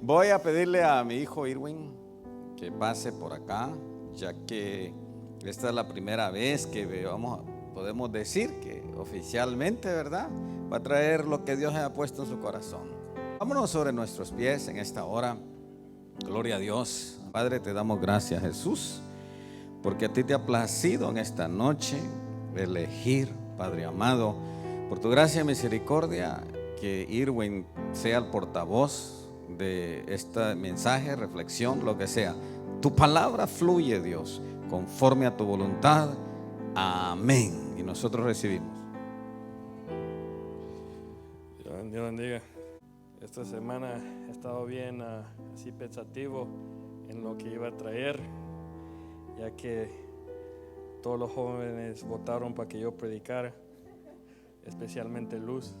Voy a pedirle a mi hijo Irwin que pase por acá, ya que esta es la primera vez que podemos decir que oficialmente, ¿verdad?, va a traer lo que Dios ha puesto en su corazón. Vámonos sobre nuestros pies en esta hora. Gloria a Dios. Padre, te damos gracias, Jesús, porque a ti te ha placido en esta noche elegir, Padre amado, por tu gracia y misericordia, que Irwin sea el portavoz de este mensaje, reflexión, lo que sea. Tu palabra fluye, Dios, conforme a tu voluntad. Amén. Y nosotros recibimos. Dios bendiga. Esta semana he estado bien así pensativo en lo que iba a traer, ya que todos los jóvenes votaron para que yo predicara, especialmente Luz.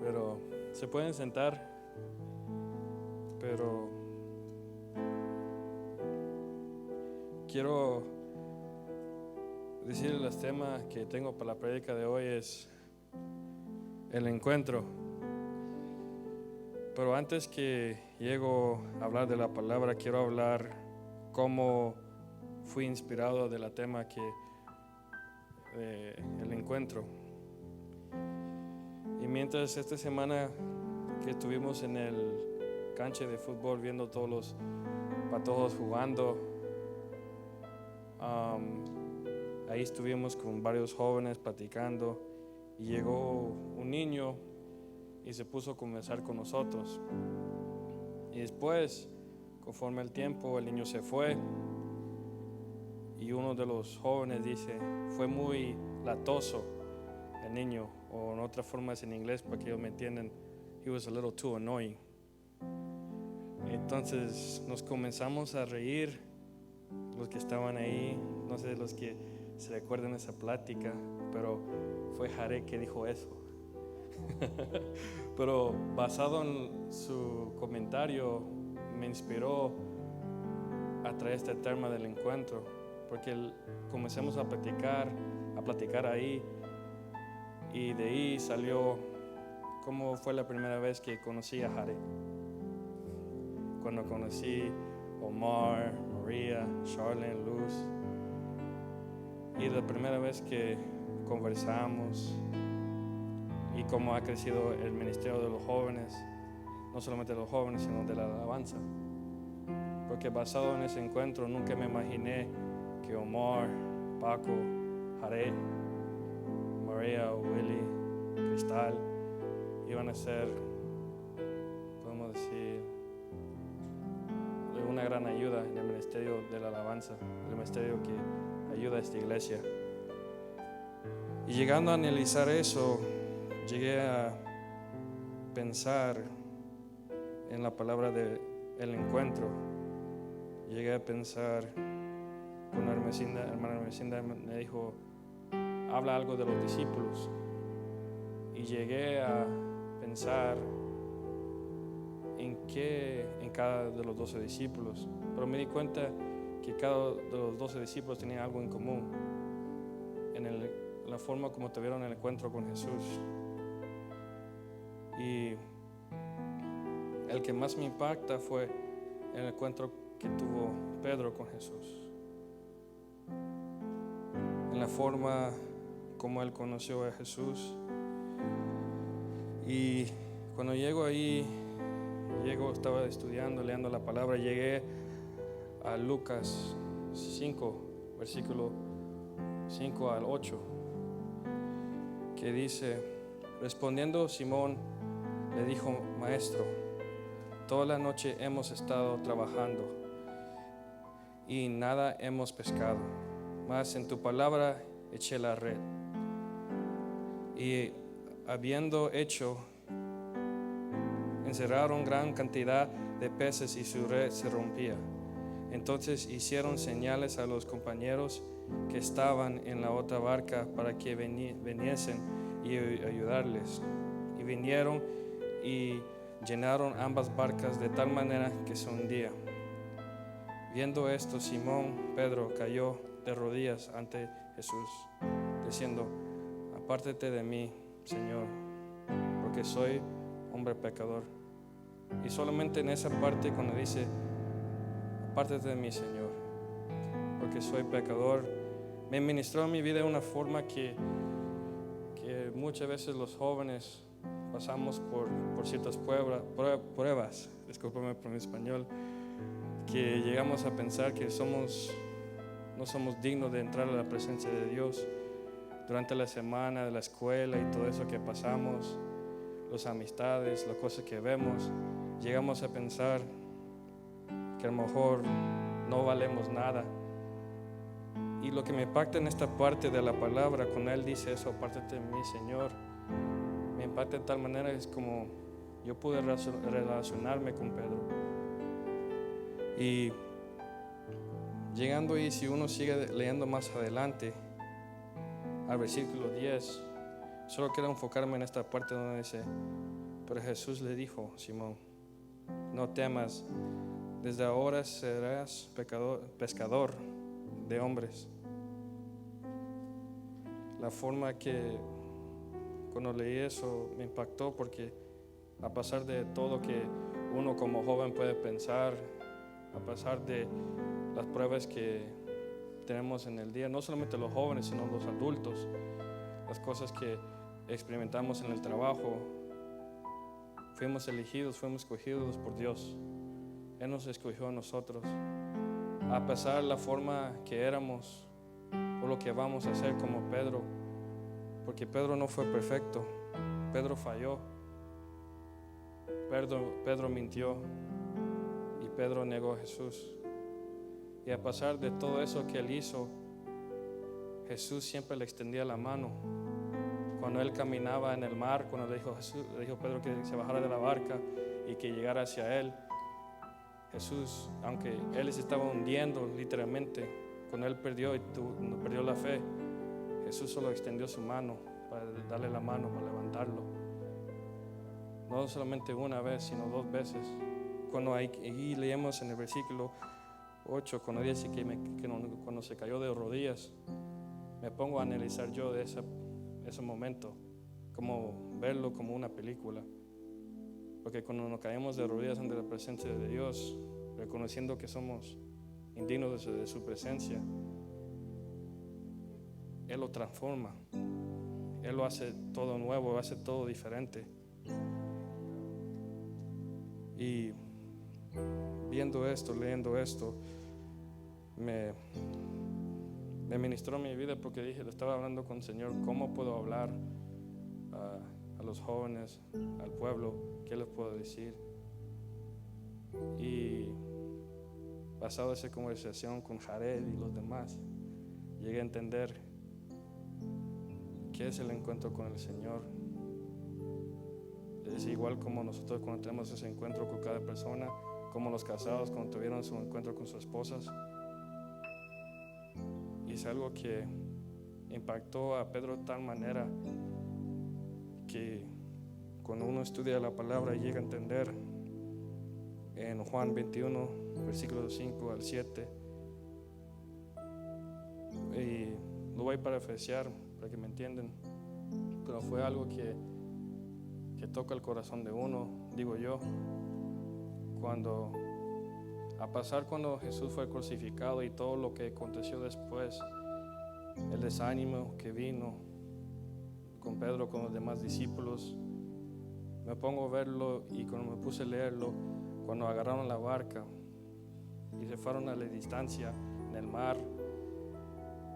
Pero se pueden sentar, pero quiero decirles los temas que tengo para la prédica de hoy es el encuentro. Pero antes que llego a hablar de la palabra, quiero hablar cómo fui inspirado de la tema el encuentro. Y mientras esta semana que estuvimos en el cancha de fútbol viendo todos los patojos jugando, ahí estuvimos con varios jóvenes platicando y llegó un niño y se puso a conversar con nosotros. Y después, conforme el tiempo, el niño se fue y uno de los jóvenes dice, fue muy latoso el niño, o en otra forma es en inglés para que ellos me entiendan, he was a little too annoying. Entonces nos comenzamos a reír, los que estaban ahí, no sé los que se recuerdan esa plática, pero fue Jare que dijo eso. Pero basado en su comentario me inspiró a traer este tema del encuentro, porque comenzamos a platicar ahí, y de ahí salió cómo fue la primera vez que conocí a Jare. Cuando conocí Omar, María, Charlene, Luz, y la primera vez que conversamos y cómo ha crecido el ministerio de los jóvenes, no solamente de los jóvenes, sino de la alabanza. Porque basado en ese encuentro nunca me imaginé que Omar, Paco, Jare, María, Willy, Cristal iban a ser, podemos decir, una gran ayuda en el ministerio de la alabanza, el ministerio que ayuda a esta iglesia. Y llegando a analizar eso, llegué a pensar en la palabra del encuentro. Llegué a pensar, cuando hermana Ermesinda me dijo, habla algo de los discípulos. Y llegué a pensar en cada de los 12 discípulos. Pero me di cuenta que cada de los 12 discípulos tenía algo en común en la forma como tuvieron el encuentro con Jesús. Y el que más me impacta fue el encuentro que tuvo Pedro con Jesús, en la forma como él conoció a Jesús. Y cuando estaba estudiando, leyendo la palabra, llegué a Lucas 5, versículo 5 al 8, que dice, respondiendo Simón le dijo, Maestro, toda la noche hemos estado trabajando y nada hemos pescado, mas en tu palabra eché la red. Y habiendo hecho, encerraron gran cantidad de peces y su red se rompía. Entonces hicieron señales a los compañeros que estaban en la otra barca para que viniesen y ayudarles. Y vinieron y llenaron ambas barcas de tal manera que se hundía. Viendo esto, Simón Pedro cayó de rodillas ante Jesús, diciendo, apártate de mí, Señor, porque soy hombre pecador. Y solamente en esa parte cuando dice, apártate de mí, Señor, porque soy pecador, me ministró mi vida de una forma que muchas veces los jóvenes pasamos por ciertas pruebas, discúlpame por mi español, que llegamos a pensar que no somos dignos de entrar a la presencia de Dios durante la semana, de la escuela y todo eso que pasamos, las amistades, las cosas que vemos. Llegamos a pensar que a lo mejor no valemos nada. Y lo que me impacta en esta parte de la palabra, cuando Él dice eso, apártate de mí, Señor, me impacta de tal manera, es como yo pude relacionarme con Pedro. Y llegando ahí, si uno sigue leyendo más adelante, al versículo 10, solo quiero enfocarme en esta parte donde dice, pero Jesús le dijo, Simón, no temas, desde ahora serás pescador de hombres. La forma que cuando leí eso me impactó, porque a pesar de todo que uno como joven puede pensar, a pesar de las pruebas que tenemos en el día, no solamente los jóvenes sino los adultos, las cosas que experimentamos en el trabajo, fuimos elegidos, fuimos escogidos por Dios. Él nos escogió a nosotros, a pesar de la forma que éramos o lo que vamos a hacer, como Pedro, porque Pedro no fue perfecto, Pedro falló, Pedro mintió y Pedro negó a Jesús. Y a pesar de todo eso que él hizo, Jesús siempre le extendía la mano. Cuando él caminaba en el mar, cuando le dijo Pedro que se bajara de la barca y que llegara hacia él, Jesús, aunque él se estaba hundiendo literalmente, cuando él perdió la fe, Jesús solo extendió su mano para darle la mano, para levantarlo. No solamente una vez, sino 2 veces. Cuando ahí leemos en el versículo 8, cuando dice que cuando se cayó de rodillas, me pongo a analizar yo de ese momento, como verlo como una película. Porque cuando nos caemos de rodillas ante la presencia de Dios, reconociendo que somos indignos de su presencia, Él lo transforma, Él lo hace todo nuevo, hace todo diferente. Y viendo esto, leyendo esto, me ministró mi vida, porque le estaba hablando con el Señor, ¿cómo puedo hablar a los jóvenes, al pueblo? ¿Qué les puedo decir? Y basado en esa conversación con Jared y los demás, llegué a entender qué es el encuentro con el Señor. Es igual como nosotros cuando tenemos ese encuentro con cada persona, como los casados cuando tuvieron su encuentro con sus esposas. Y es algo que impactó a Pedro de tal manera que cuando uno estudia la palabra y llega a entender en Juan 21, versículos 5 al 7, y lo voy a parafrasear para que me entiendan, pero fue algo que toca el corazón de uno, digo yo, cuando Jesús fue crucificado y todo lo que aconteció después, el desánimo que vino con Pedro, con los demás discípulos, me pongo a verlo, y cuando me puse a leerlo, cuando agarraron la barca y se fueron a la distancia en el mar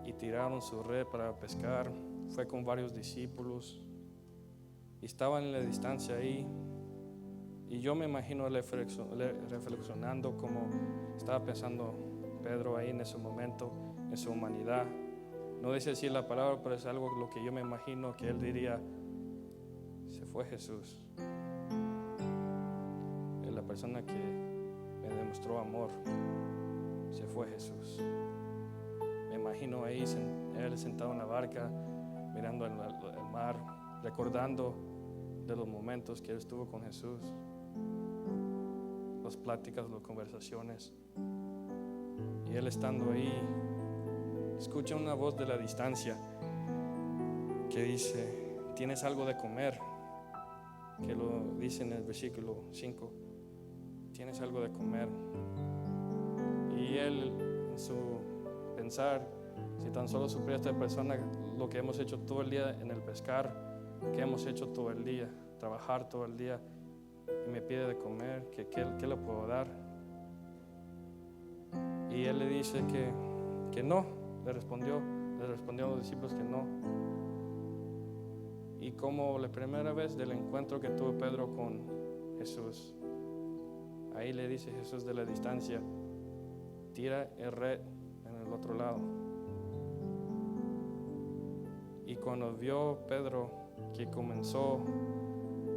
y tiraron su red para pescar, fue con varios discípulos y estaban en la distancia ahí, y yo me imagino reflexionando como estaba pensando Pedro ahí en ese momento, en su humanidad. No dice así la palabra, pero es algo lo que yo me imagino que él diría: se fue Jesús, es la persona que me demostró amor, se fue Jesús. Me imagino ahí él sentado en la barca, mirando el mar, recordando de los momentos que él estuvo con Jesús, las pláticas, las conversaciones, y él estando ahí, escucha una voz de la distancia que dice: ¿tienes algo de comer? Que lo dice en el versículo 5. tienes algo de comer. Y él, en su pensar, si tan solo supiera esta persona lo que hemos hecho todo el día en el pescar, que hemos hecho todo el día, trabajar todo el día, y me pide de comer, ¿qué le puedo dar? Y él le dice que no, le respondió a los discípulos que no. Y como la primera vez del encuentro que tuvo Pedro con Jesús, ahí le dice Jesús de la distancia, tira el red en el otro lado. Y cuando vio Pedro que comenzó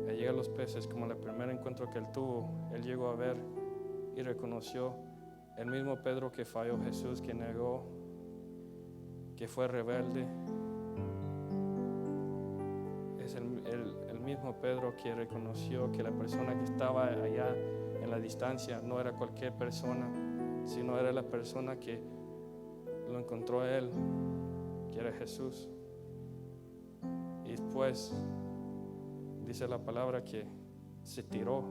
a llegar los peces, como el primer encuentro que él tuvo, él llegó a ver y reconoció el mismo Pedro que falló Jesús, que negó, que fue rebelde. Es el mismo Pedro que reconoció que la persona que estaba allá en la distancia no era cualquier persona, sino era la persona que lo encontró a él, que era Jesús. Y después dice la palabra que se tiró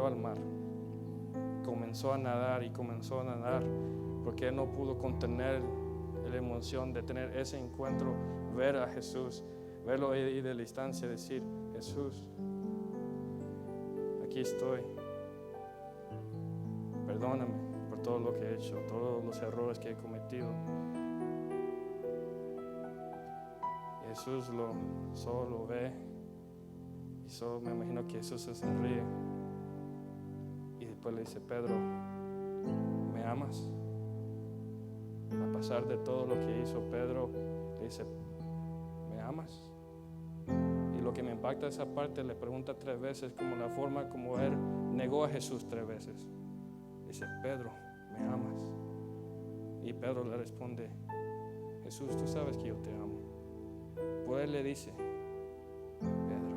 al mar. Comenzó a nadar porque él no pudo contener la emoción de tener ese encuentro, ver a Jesús, verlo ahí de la distancia, decir: Jesús, aquí estoy, perdóname por todo lo que he hecho, todos los errores que he cometido. Jesús solo ve, y solo me imagino que Jesús se sonríe y después le dice: Pedro, ¿me amas? A pesar de todo lo que hizo Pedro, le dice: ¿me amas? Y lo que me impacta esa parte, le pregunta 3 veces, como la forma como él negó a Jesús 3 veces. Dice: Pedro, ¿me amas? Y Pedro le responde: Jesús, tú sabes que yo te amo. Pues él le dice: Pedro,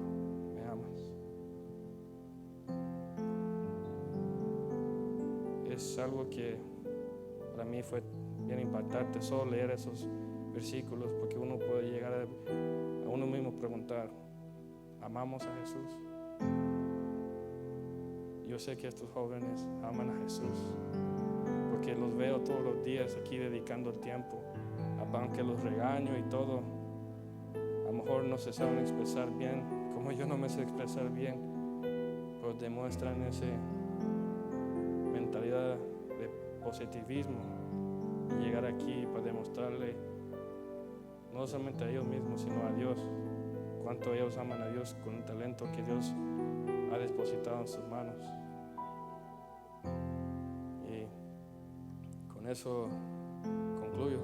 ¿me amas? Es algo que para mí fue bien impactante solo leer esos versículos, porque uno puede llegar a uno mismo preguntar: ¿amamos a Jesús? Yo sé que estos jóvenes aman a Jesús, porque los veo todos los días aquí dedicando el tiempo, aunque los regaño y todo. A lo mejor no se saben expresar bien, como yo no me sé expresar bien, pero demuestran esa mentalidad de positivismo y llegar aquí para demostrarle no solamente a ellos mismos, sino a Dios, cuánto ellos aman a Dios con el talento que Dios ha depositado en sus manos. Y con eso concluyo.